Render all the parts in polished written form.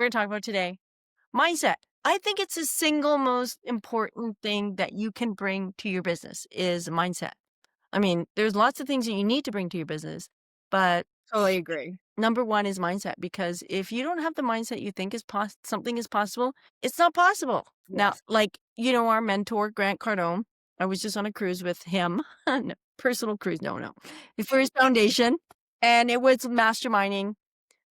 we're going to talk about today. Mindset. I think it's the single most important thing that you can bring to your business is mindset. I mean, there's lots of things that you need to bring to your business, but Totally agree. number one is mindset because if you don't have the mindset you think is something is possible, it's not possible. Now, Yes. like, our mentor, Grant Cardone, I was just on a cruise with him, no, personal cruise. No, for his foundation. And it was masterminding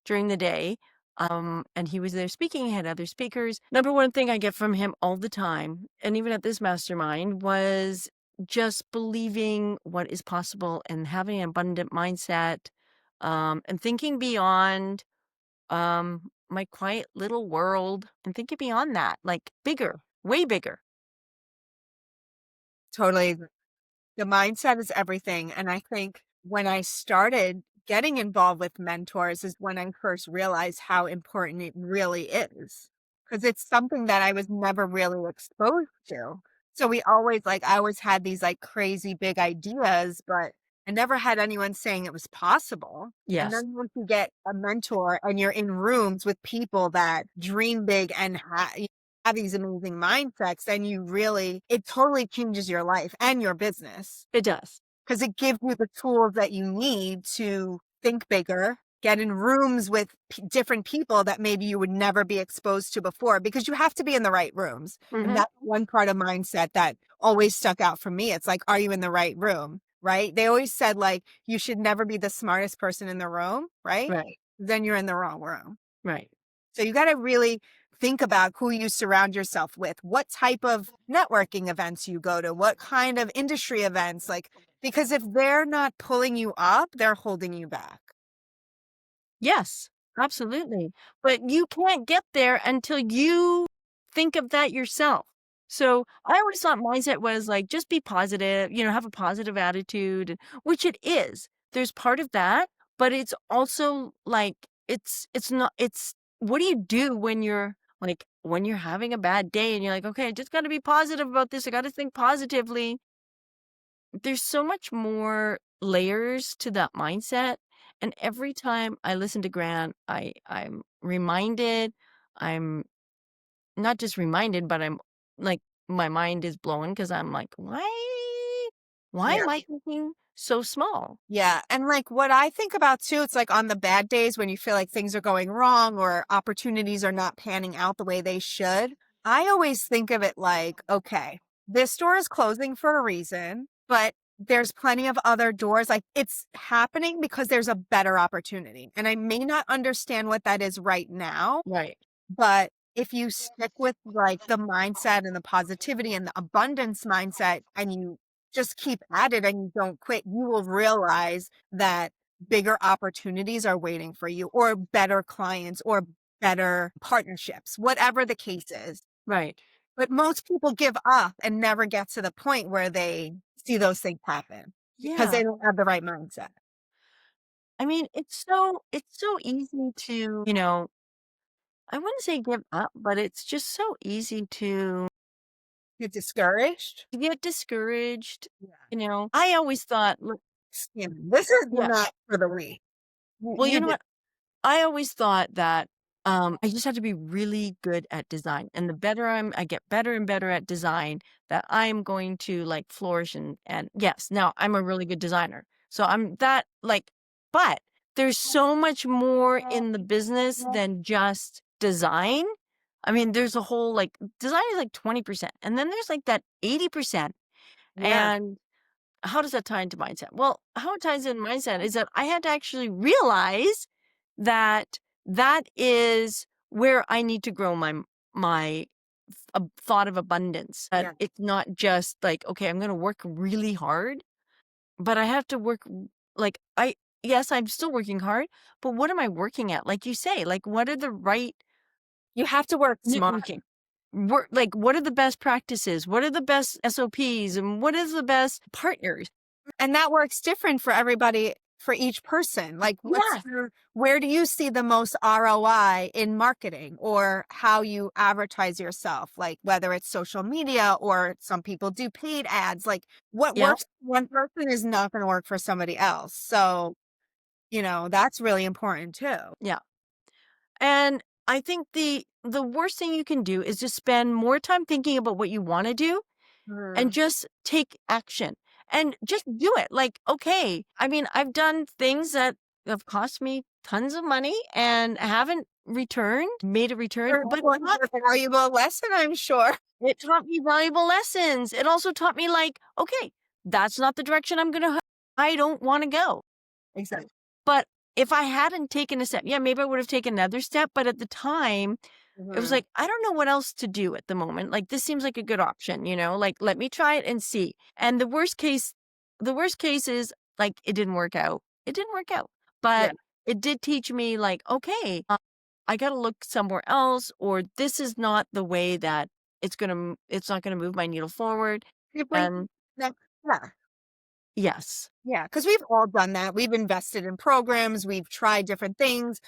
during the day. And he was there speaking. He had other speakers. Number one thing I get from him all the time, and even at this mastermind, was just believing what is possible and having an abundant mindset, and thinking beyond my quiet little world and thinking beyond that, like bigger, way bigger. Totally agree. The mindset is everything. And I think when I started getting involved with mentors is when I first realized how important it really is. Because it's something that I was never really exposed to. So I always had these like crazy big ideas, but I never had anyone saying it was possible. And Yes, then once you get a mentor and you're in rooms with people that dream big and have these amazing mindsets, then it totally changes your life and your business it does. because it gives you the tools that you need to think bigger, get in rooms with different people that maybe you would never be exposed to before because you have to be in the right rooms. And Hmm. that's one part of mindset that always stuck out for me. It's like, are you in the right room? Right? They always said, like, you should never be the smartest person in the room, right? Right, Then you're in the wrong room. right. So you got to really think about who you surround yourself with, what type of networking events you go to, what kind of industry events, like, because if they're not pulling you up, they're holding you back. Yes, absolutely. But you can't get there until you think of that yourself. So I always thought mindset was like just be positive, have a positive attitude, which it is. There's part of that, but it's also like it's not it's what do you do when you're having a bad day and you're like, okay, I just got to be positive about this. I got to think positively. There's so much more layers to that mindset, and every time I listen to Grant, I'm reminded, I'm not just reminded, but I'm like, my mind is blown because 'cause I'm like, "Why Yeah. am I thinking so small?" Yeah. And like what I think about too, it's like on the bad days when you feel like things are going wrong or opportunities are not panning out the way they should. I always think of it like, okay, this door is closing for a reason, but there's plenty of other doors. Like it's happening because there's a better opportunity. And I may not understand what that is right now, Right. but if you stick with like the mindset and the positivity and the abundance mindset and you just keep at it and you don't quit, you will realize that bigger opportunities are waiting for you or better clients or better partnerships, whatever the case is. Right. But most people give up and never get to the point where they see those things happen because Yeah. they don't have the right mindset. I mean, it's so easy to, I wouldn't say give up, but it's just so easy to Get discouraged. get discouraged. Yeah. I always thought, look, This is yeah. not for the weak. Well, you You know did. what? I always thought that I just have to be really good at design. And the better I get better and better at design, that I'm going to like flourish and yes, now I'm a really good designer. So I'm that like, but there's so much more in the business than just design. I mean, there's a whole like design is like 20%. And then there's like that 80%. Yeah. And how does that tie into mindset? Well, how it ties into mindset is that I had to actually realize that that is where I need to grow my thought of abundance. That Yeah. it's not just like, okay, I'm going to work really hard, but I have to work like I yes, I'm still working hard, but what am I working at? Like you say, like what are the right You have to work smart. networking? Like what are the best practices? What are the best SOPs and what is the best partners? And that works different for everybody, for each person. Like, Yes. where do you see the most ROI in marketing or how you advertise yourself? Like, whether it's social media or some people do paid ads, like, what Yeah. works for one person is not going to work for somebody else. So, that's really important too. Yeah. And I think the worst thing you can do is just spend more time thinking about what you wanna do and Mhm. just take action and just do it. Like, okay, I mean, I've done things that have cost me tons of money and haven't made a return, Or but learned a valuable lesson, I'm sure. it taught me valuable lessons. It also taught me like, okay, that's not the direction I don't want to go. Exactly. But if I hadn't taken a step, yeah, maybe I would have taken another step. But at the time, it was Mhm. like, I don't know what else to do at the moment. Like, this seems like a good option, like, let me try it and see. And the worst case is like, it didn't work out. It didn't work out. Yeah. But it did teach me, like, okay, I got to look somewhere else, or this is not the way that it's not going to move my needle forward. It brings And that yeah. yes, Yeah, because we've all done that. We've invested in programs, we've tried different things,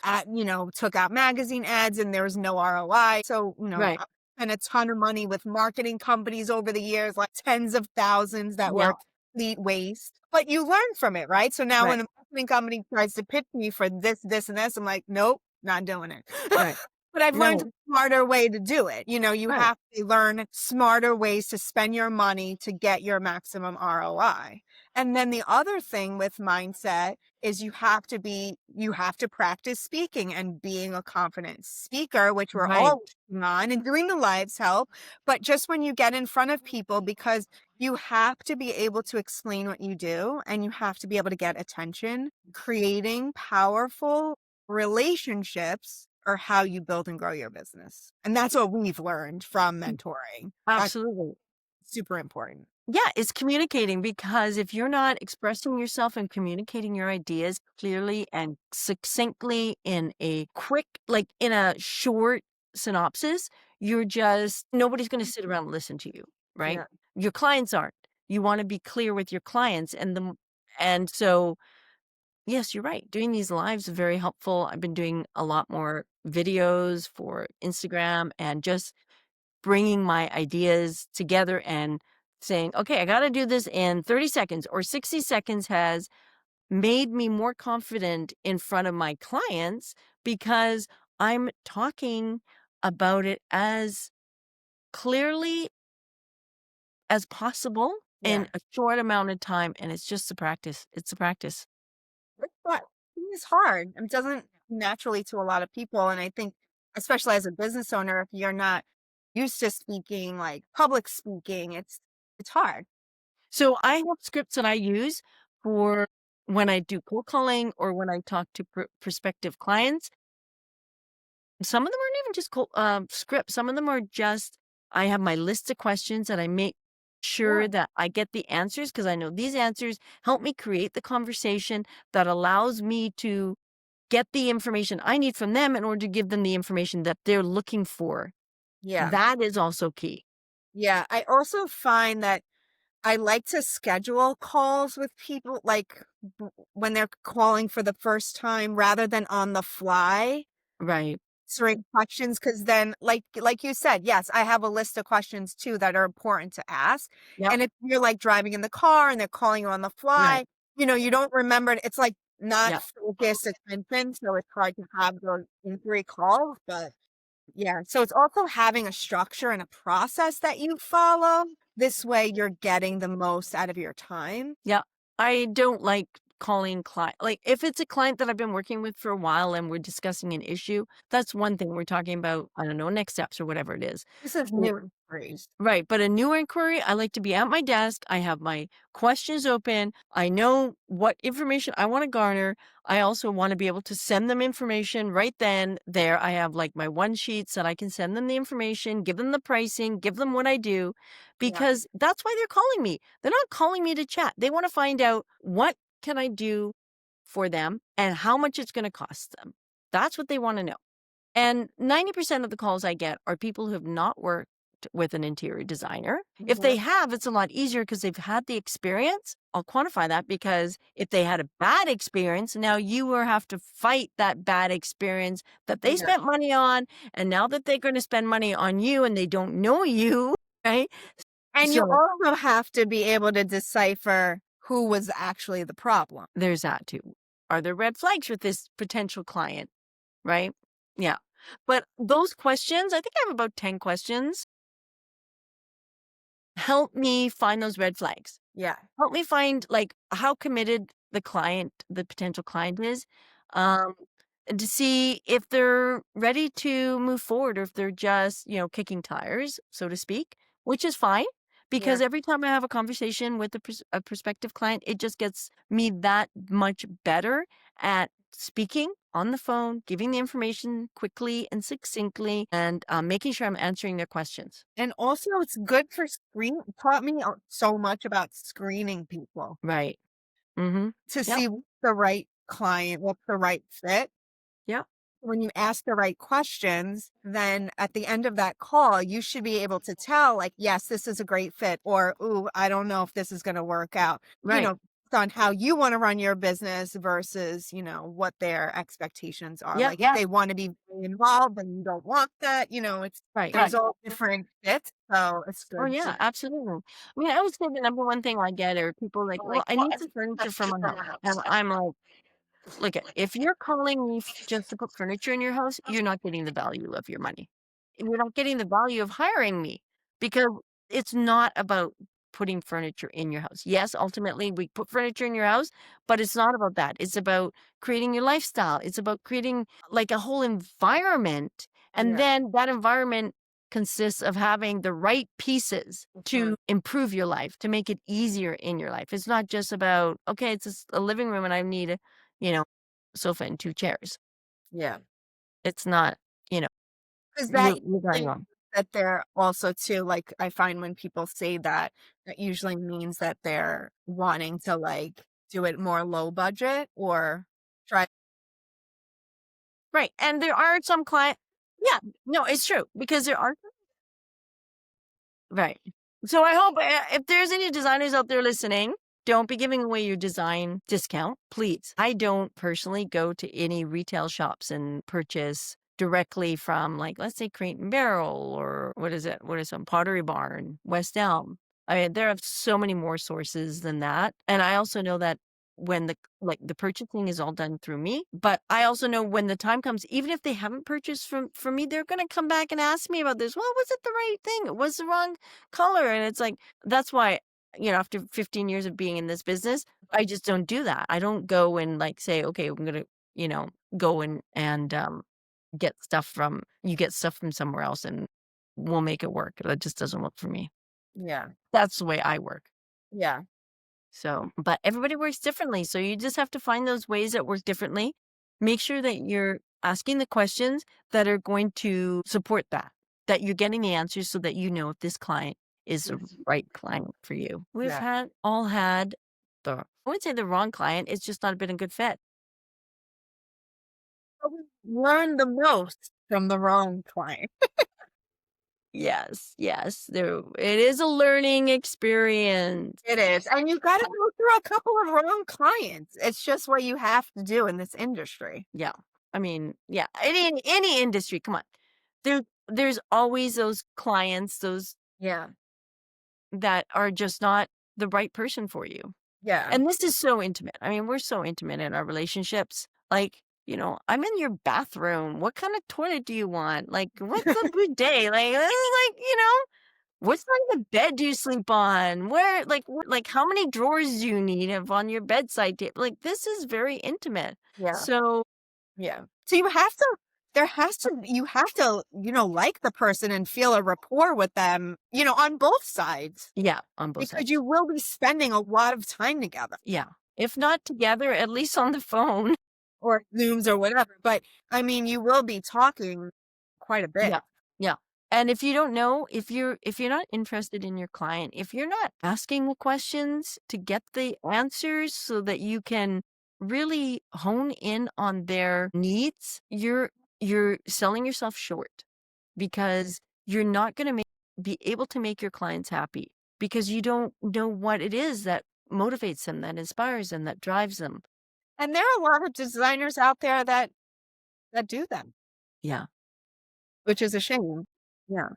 took out magazine ads and there was no ROI. So, right. I spent a ton of money with marketing companies over the years, like tens of thousands that Yeah, were complete waste. But you learn from it, right? So now right, when a marketing company tries to pitch me for this, this, and this, I'm like, nope, not doing it. right. But I've learned a No, smarter way to do it. You right, have to learn smarter ways to spend your money to get your maximum ROI. And then the other thing with mindset is you have to practice speaking and being a confident speaker, which we're right, all working on and doing the lives help. But just when you get in front of people, because you have to be able to explain what you do and you have to be able to get attention, creating powerful relationships are how you build and grow your business. And that's what we've learned from mentoring. That's absolutely. super important. Yeah, it's communicating because if you're not expressing yourself and communicating your ideas clearly and succinctly in a quick, like in a short synopsis, nobody's going to sit around and listen to you, right? Yeah. Your clients aren't. You want to be clear with your clients and so yes, you're right. Doing these lives is very helpful. I've been doing a lot more videos for Instagram and just bringing my ideas together and saying, okay, I got to do this in 30 seconds or 60 seconds has made me more confident in front of my clients because I'm talking about it as clearly as possible Yeah. in a short amount of time. And it's just the practice. It's a practice. But it's hard. It doesn't naturally to a lot of people. And I think, especially as a business owner, if you're not used to speaking, like public speaking, it's hard. So I have scripts that I use for when I do cold calling or when I talk to prospective clients. Some of them aren't even just scripts. Some of them are just I have my list of questions that I make Yeah. sure that I get the answers because I know these answers help me create the conversation that allows me to get the information I need from them in order to give them the information that they're looking for. Yeah. That is also key. Yeah. I also find that I like to schedule calls with people like when they're calling for the first time rather than on the fly Right. answering questions because then like you said, yes, I have a list of questions too that are important to ask. Yep. And if you're like driving in the car and they're calling you on the Right. fly, you don't remember it's like not Yep. focused attention. So it's hard to have those inquiry calls. But yeah. So it's also having a structure and a process that you follow. This way you're getting the most out of your time. Yeah. I don't like calling client like if it's a client that I've been working with for a while and we're discussing an issue, that's one thing we're talking about, I don't know, next steps or whatever it is. This is new inquiries. Right, but a new inquiry, I like to be at my desk. I have my questions open. I know what information I want to garner. I also want to be able to send them information right then, there. I have like my one sheets that I can send them the information, give them the pricing, give them what I do, Yeah. because that's why they're calling me. They're not calling me to chat. They want to find out what can I do for them and how much it's going to cost them. That's what they want to know. And 90% of the calls I get are people who have not worked with an interior designer. If Mhm. they have, it's a lot easier because they've had the experience. I'll quantify that because if they had a bad experience, now you will have to fight that bad experience that they Yeah. spent money on. And now that they're going to spend money on you and they don't know you, right? And you So also have to be able to decipher who was actually the problem. there's that too. Are there red flags with this potential client? Right? Yeah. But those questions, I think I have about 10 questions, help me find those red flags. Yeah. Help me find, like, how committed the potential client is, um, and to see if they're ready to move forward or if they're just, kicking tires, so to speak, which is fine because Yeah. every time I have a conversation with a prospective client, it just gets me that much better at speaking on the phone, giving the information quickly and succinctly, and making sure I'm answering their questions. And also it's good for taught me so much about screening people Right. Mm-hmm. to Yep. see what's the right client, what's the right fit. Yep. When you ask the right questions, then at the end of that call, you should be able to tell, like, yes, this is a great fit, or, ooh, I don't know if this is going to work out, Right. on how you want to run your business versus, what their expectations are. Yep. Like, if they want to be very involved and you don't want that, Right. there's all different fits. So it's Oh, good to, yeah, absolutely. I mean, I would say the number one thing I get are people like, "Well, I need some furniture for my house." And I'm like, "Look it, if you're calling me just to put furniture in your house, you're not getting the value of your money. You're not getting the value of hiring me because it's not about putting furniture in your house. Yes, ultimately we put furniture in your house, but it's not about that. It's about creating your lifestyle. It's about creating like a whole environment. And yeah. then that environment consists of having the right pieces Mhm. to improve your life, to make it easier in your life. It's not just about, okay, it's a living room and I need a, you know, sofa and two chairs. Yeah. It's not, you know, Because that you're going usually wrong. that they're also too, like, I find when people say that, that usually means that they're wanting to, like, do it more low budget or try. Right, and there are some client yeah, no, it's true, because there are right. So I hope, if there's any designers out there listening, don't be giving away your design discount, please. I don't personally go to any retail shops and purchase directly from, like, let's say Crate and Barrel or what is it? What is some Pottery Barn, West Elm. I mean, there are so many more sources than that, and I also know that when the purchasing is all done through me, but I also know when the time comes, even if they haven't purchased from me, they're gonna come back and ask me about this. "Well, was it the right thing? It was the wrong color," and it's like, that's why, after 15 years of being in this business, I just don't do that. I don't go and, like, say, "Okay, I'm gonna," go and you get stuff from somewhere else and we'll make it work. That just doesn't work for me. Yeah. That's the way I work. Yeah. So, but everybody works differently. So you just have to find those ways that work differently. Make sure that you're asking the questions that are going to support that, that you're getting the answers so that you know if this client is the right client for you. We've Yeah. all had I wouldn't say the wrong client. It's just not been a good fit. But we learn the most from the wrong client. Yes, yes. It is a learning experience. It is, and you gotta go through a couple of wrong clients. It's just what you have to do in this industry. Yeah. I mean, yeah. Any industry, come on. There's always those clients, those Yeah. that are just not the right person for you. Yeah. And this is so intimate. I mean, we're so intimate in our relationships. Like, I'm in your bathroom. What kind of toilet do you want? Like, what's a good day? Like, this is like, what side of the bed do you sleep on? Where, like, like, how many drawers do you need of on your bedside table? Like, this is very intimate. Yeah. So, Yeah. So you have to, like the person and feel a rapport with them, on both sides yeah, on both because sides. you will be spending a lot of time together Yeah. If not together, at least on the phone. or Zooms or whatever. But I mean, you will be talking quite a Yeah. bit. Yeah. And if you don't know, if you're not interested in your client, if you're not asking the questions to get the answers so that you can really hone in on their needs, you're selling yourself short because you're not going to be able to make your clients happy because you don't know what it is that motivates them, that inspires them, that drives them. And there are a lot of designers out there that do them, Yeah. which is a shame. Yeah.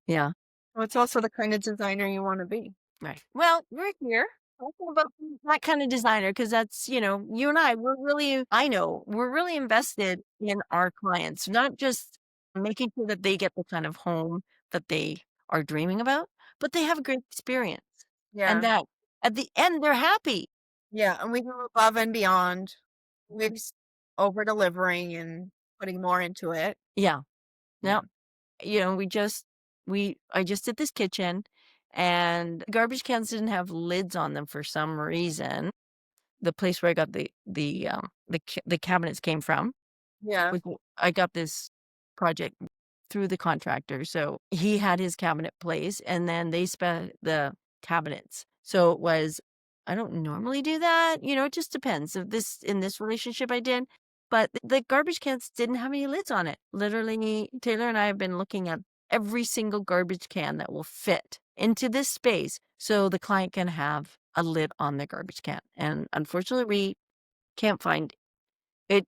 Yeah. Well, it's also the kind of designer you want to be. Right. Well, we're here talking about that kind of designer because that's, you and I, we're really invested in our clients, not just making sure that they get the kind of home that they are dreaming about, but they have a great experience, and Yeah. that at the end, they're happy. Yeah, and we go above and beyond. We're just over delivering and putting more into it. Yeah. Yeah. Now, I just did this kitchen, and garbage cans didn't have lids on them for some reason. The place where I got the cabinets came from. Yeah. With w I got this project through the contractor, so he had his cabinet place, and then they spent the cabinets. So it was I don't normally do that, it just depends. If this in this relationship I did, but the garbage cans didn't have any lids on it. Literally, Taylor and I have been looking at every single garbage can that will fit into this space so the client can have a lid on their garbage can, and unfortunately, can't find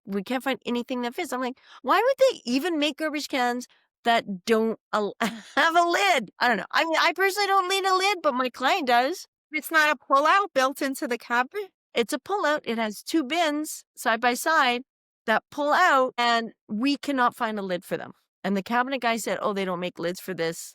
we can't find anything that fits. I'm like, "Why would they even make garbage cans that don't al have a lid?" I don't know. I mean, I personally don't need a lid, but my client does. It's not a pull-out built into the cabinet? It's a pullout. It has 2 bins side by side that pull out, and we cannot find a lid for them. And the cabinet guy said, "Oh, they don't make lids for this."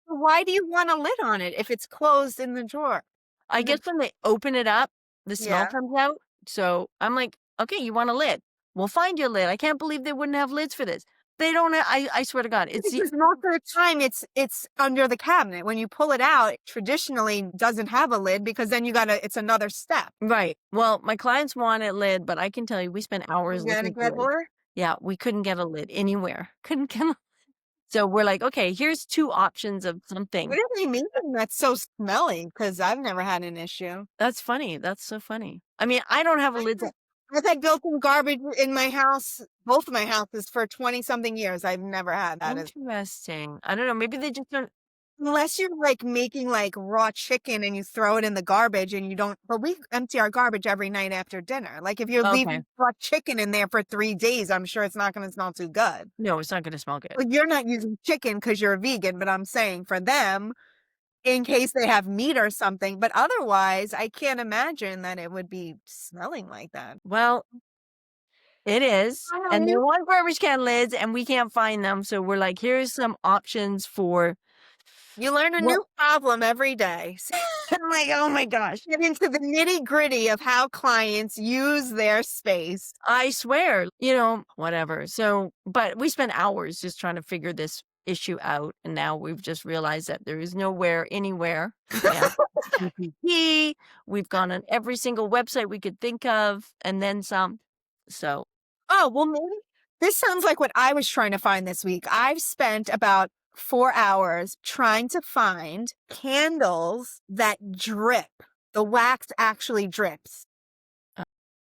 Why do you want a lid on it if it's closed in the drawer? I In the guess when they open it up, the smell Yeah. comes out. So I'm like, "Okay, you want a lid? We'll find you a lid." I can't believe they wouldn't have lids for this. They don't I swear to God, it's the Because most of the time it's under the cabinet. When you pull it out, it traditionally doesn't have a lid because then it's another step. right. Well, my clients want a lid, but I can tell you we spent hours You gotta looking for get lids. more? Yeah, we couldn't get a lid anywhere. Couldn't get a so we're like, "Okay, here's 2 options of What something." do they mean that's so smelly? Because I've never had an issue. That's funny. That's so funny. I mean, I don't have a I've lid. had I've had built-in garbage in my house, both of my houses for 20 something years. I've never had that as Interesting. I don't know, maybe they just don't. unless you're, like, making, like, raw chicken and you throw it in the garbage and you don't but we empty our garbage every night after dinner. Like, if you're Okay. leaving raw chicken in there for 3 days, I'm sure it's not gonna smell too good. No, it's not gonna smell good. Well, you're not using chicken because 'cause you're a vegan, but I'm saying for them, in case they have meat or something, but otherwise, I can't imagine that it would be smelling like that. Well, it is, and they Alright. want garbage can lids, and we can't find them, so we're like, "Here's some options for You learn a what." new problem every day. I'm like, "Oh my gosh." Get into the nitty-gritty of how clients use their space. I swear, whatever. So, but we spent hours just trying to figure this issue out, and now we've just realized that there is nowhere, anywhere. Yeah. GPT, we've gone on every single website we could think of, and then some. So, Oh, well, maybe this sounds like what I was trying to find this week. I've spent about 4 hours trying to find candles that drip. The wax actually drips.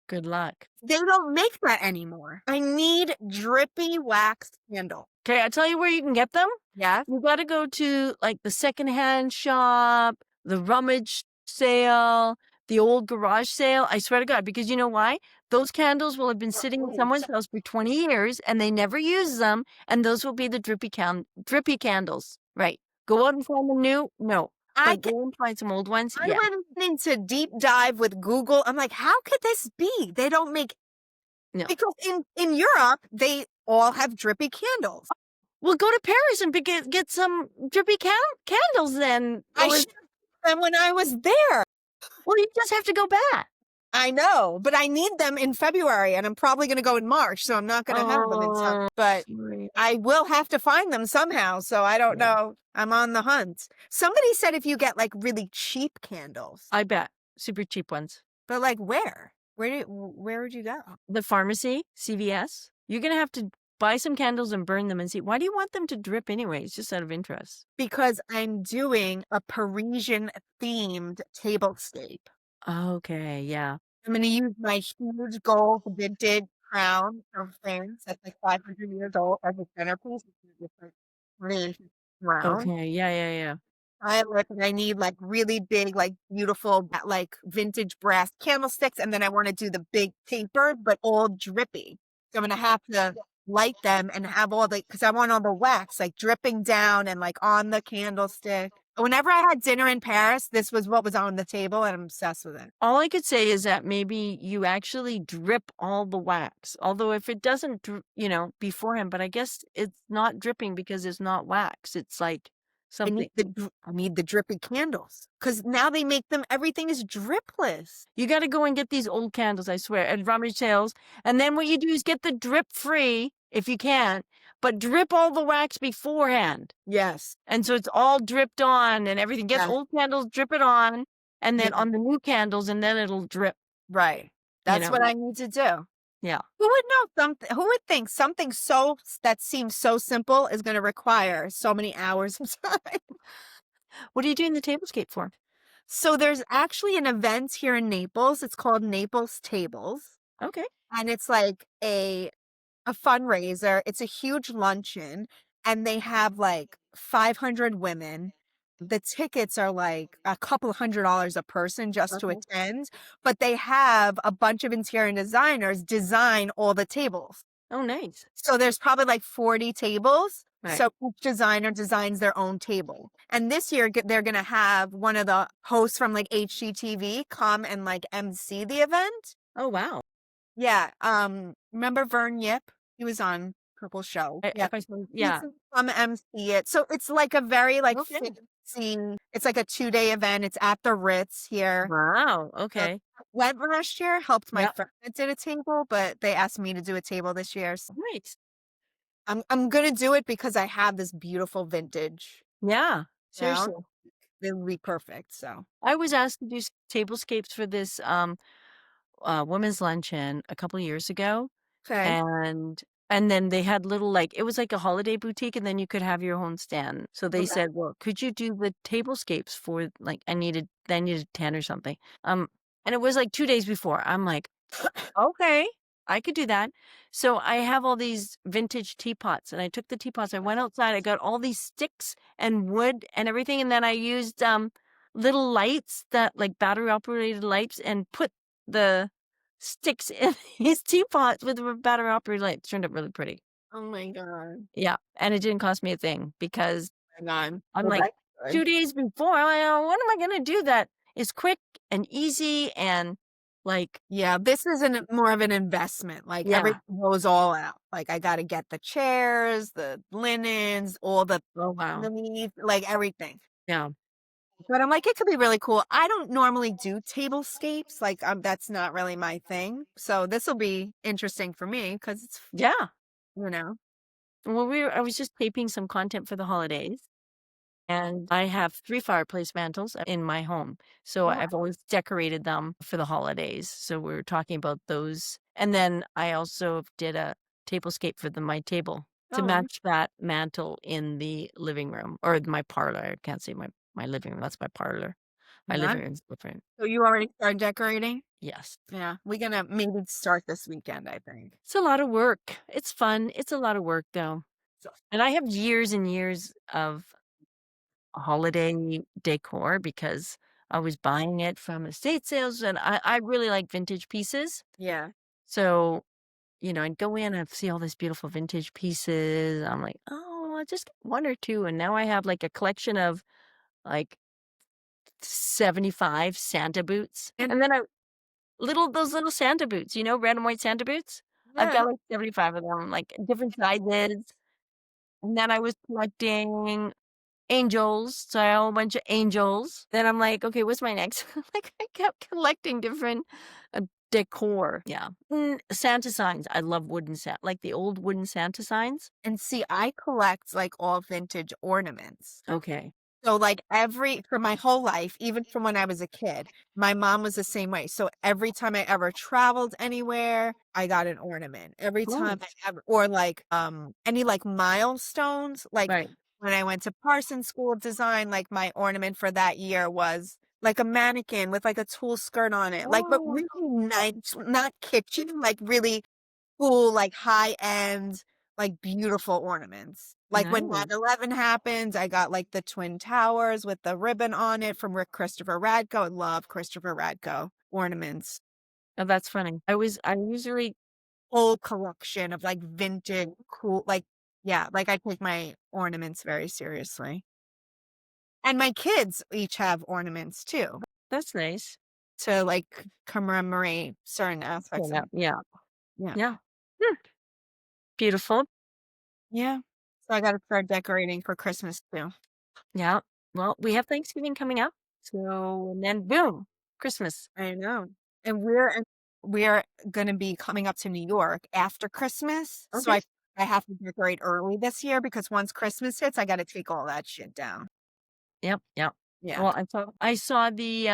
good luck. They don't make that anymore. I need drippy wax candle. Okay, I tell you where you can get them. Yes? You gotta go to, like, the secondhand shop, the rummage sale, the old garage sale. I swear to God, because you know why? Those candles will have been sitting in someone's house for 20 years, and they never use them, and those will be the drippy candles. Right. Go out and find them new? No. I But go and find some old ones? I Yeah. went into deep dive with Google. I'm like, "How could this be? They don't make" No. because in Europe, they all have drippy candles. Well, go to Paris and get some drippy candles then. I Or should have them when I was there. well, you just have to go back. I know, but I need them in February, and I'm probably gonna go in March, so I'm not gonna have them in time, Oh, but sorry. I will have to find them somehow, so I don't Yeah. know. I'm on the hunt. Somebody said if you get, like, really cheap candles, I bet. Super cheap ones. but, like, where? Where would you go? The pharmacy, CVS, you're gonna have to buy some candles and burn them and see. Why do you want them to drip anyways? Just out of interest. Because I'm doing a Parisian-themed tablescape. Okay, yeah. I'm gonna use my huge gold vintage crown from France that's, like, 500 years old as a centerpiece. It's a different range of crown. Okay, yeah, yeah, yeah. I look and I need, like, really big, like, beautiful, like, vintage brass candlesticks, and then I wanna do the big taper, but all drippy. So I'm gonna have to light them and have all because I want all the wax, like, dripping down and, like, on the candlestick. Whenever I had dinner in Paris, this was what was on the table, and I'm obsessed with it. All I could say is that maybe you actually drip all the wax, although if it doesn't beforehand, but I guess it's not dripping because it's not wax, it's like something I need the drippy candles because now they make them everything is dripless. you gotta go and get these old candles, I swear, at rummage sales, and then what you do is get the drip free, if you can, but drip all the wax beforehand, Yes. and so it's all dripped on and everything. Get Yeah. old candles, drip it on, and Yeah. then on the new candles, and then it'll drip, Right. you That's know? what I need to do. Yeah. Who would know something? Who would think something that seems so simple is gonna require so many hours of time? What are you doing the tablescape for? So there's actually an event here in Naples. It's called Naples Tables, Okay. and it's like a fundraiser. It's a huge luncheon, and they have like 500 women. The tickets are like a couple $100 a person just to Okay. attend, but they have a bunch of interior designers design all the tables. Oh, nice. So there's probably like 40 tables. Right. So each designer designs their own table. And this year they're going to have one of the hosts from like HGTV come and like MC the event. Oh, wow. Yeah. Remember Vern Yip? He was on Purple Show. I Yeah. if I suppose He's yeah. gonna come MC it. So it's like a very like Okay. fancy, it's like a 2-day event. It's at the Ritz here. Wow, Uh, okay. Went last year, helped my Yep. friend that did a table, but they asked me to do a table this year. So Nice. I'm gonna do it because I have this beautiful vintage Yeah, gown. seriously. It would be perfect. So I was asked to do tablescapes for this, women's luncheon a couple years ago, okay. and then they had little, like it was like a holiday boutique, and then you could have your own stand. So they Okay. said, "Well, could you do the tablescapes for," like, I needed 10 or something. And it was like 2 days before. I'm like, "Okay, I could do that." So I have all these vintage teapots, and I took the teapots, I went outside, I got all these sticks and wood and everything, and then I used, little lights that like battery operated lights and put the sticks in these teapots with the battery operated lights. Turned out really pretty. Oh my god. Yeah, and it didn't cost me a thing because Oh my god. I'm Well, like, that's good. 2 days before, I'm like, "Oh, what am I gonna do that is quick and easy and like" Yeah, this isn't more of an investment. Like Yeah. everything goes all out. Like I got to get the chairs, the linens, all the Oh, wow. underneath, like everything. Yeah. But I'm like, it could be really cool. I don't normally do tablescapes. Like, that's not really my thing. So this will be interesting for me because it's, Yeah. you know, Well, I was just taping some content for the holidays, and I have 3 fireplace mantles in my home. So oh, I've always decorated them for the holidays. So we were talking about those. And then I also did a tablescape for my table to oh, match that mantle in the living room or my parlor. I can't say my living room. That's my parlor. My nice. living room's different. So you already started decorating? Yes. Yeah, we're gonna maybe start this weekend, I think. It's a lot of work. It's fun. It's a lot of work though. So, And I have years and years of holiday decor because I was buying it from estate sales and I really like vintage pieces. yeah. So, I'd go in and see all these beautiful vintage pieces. I'm like, oh, I'll just get one or two. And now I have like a collection of like 75 Santa boots. And And then those little Santa boots, red and white Santa boots. I've yeah, got like 75 of them, like different sizes. And then I was collecting angels, so I have a whole bunch of angels. Then I'm like, "Okay, what's my next?" Like, I kept collecting different, decor. Yeah. Santa signs. I love like the old wooden Santa signs. and see, I collect like all vintage ornaments. Okay. So, like, for my whole life, even from when I was a kid, my mom was the same way. So every time I ever traveled anywhere, I got an ornament. Every time I Nice. ever or like, any, like, milestones, like, Right. when I went to Parsons School of Design, like, my ornament for that year was, like, a mannequin with, like, a tulle skirt on it, like, but Oh, really nice, not kitschy, like, really cool, like, high-end, like, beautiful ornaments. Like, when nice. 9/11 happened, I got, like, the Twin Towers with the ribbon on it from Rick Christopher Radko. I love Christopher Radko ornaments. Oh, that's funny. I usually Whole collection of, like, vintage, cool like yeah, like, I take my ornaments very seriously. And my kids each have ornaments too That's nice. to, like, commemorate certain aspects of. Yeah, yeah, Yeah. yeah. Hmm, beautiful. Yeah. So I gotta start decorating for Christmas too. Yeah. Well, we have Thanksgiving coming up, so and then boom, Christmas. I know. And we're gonna be coming up to New York after Christmas, so Okay. I have to decorate early this year because once Christmas hits, I gotta take all that shit down. Yep, yep. Yeah. Well, I saw the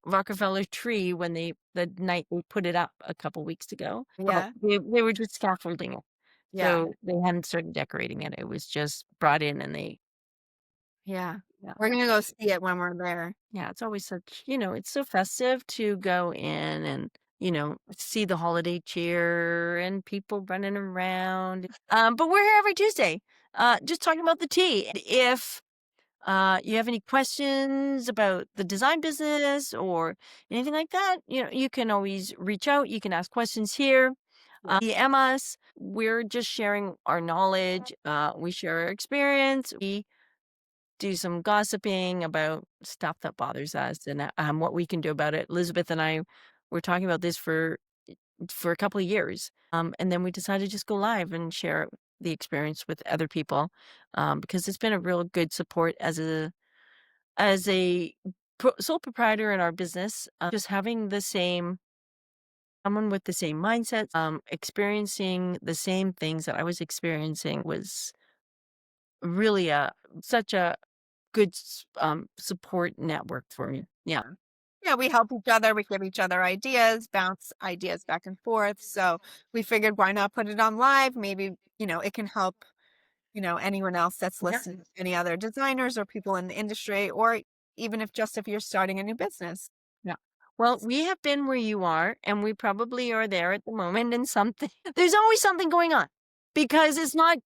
Rockefeller tree when the night we put it up a couple weeks ago. Well, Yeah. they were just scaffolding it, Yeah. so they hadn't started decorating it. It was just brought in and they Yeah. yeah. We're gonna go see it when we're there. Yeah, it's always such it's so festive to go in and, see the holiday cheer and people running around. But we're here every Tuesday, just talking about the tea. If you have any questions about the design business or anything like that, you can always reach out. You can ask questions here. DM us. We're just sharing our knowledge. We share our experience. We do some gossiping about stuff that bothers us and what we can do about it. Elizabeth and I were talking about this for a couple of years, and then we decided to just go live and share the experience with other people, because it's been a real good support as a sole proprietor in our business. Just having the same someone with the same mindset, experiencing the same things that I was experiencing was really such a good support network for me. Yeah. Yeah. Yeah, we help each other, we give each other ideas, bounce ideas back and forth, so we figured why not put it on live? Maybe, it can help, anyone else that's Yeah. listening, any other designers or people in the industry, or even if you're starting a new business. Yeah. Well, we have been where you are, and we probably are there at the moment. And something, there's always something going on because it's not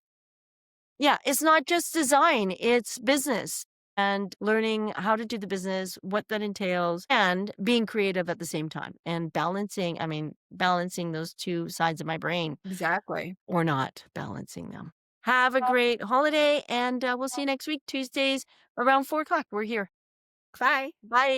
just design, it's business and learning how to do the business, what that entails, and being creative at the same time and balancing those two sides of my brain Exactly. or not balancing them. Have a great holiday, and we'll see you next week, Tuesdays around 4 o'clock. We're here. Bye. Bye.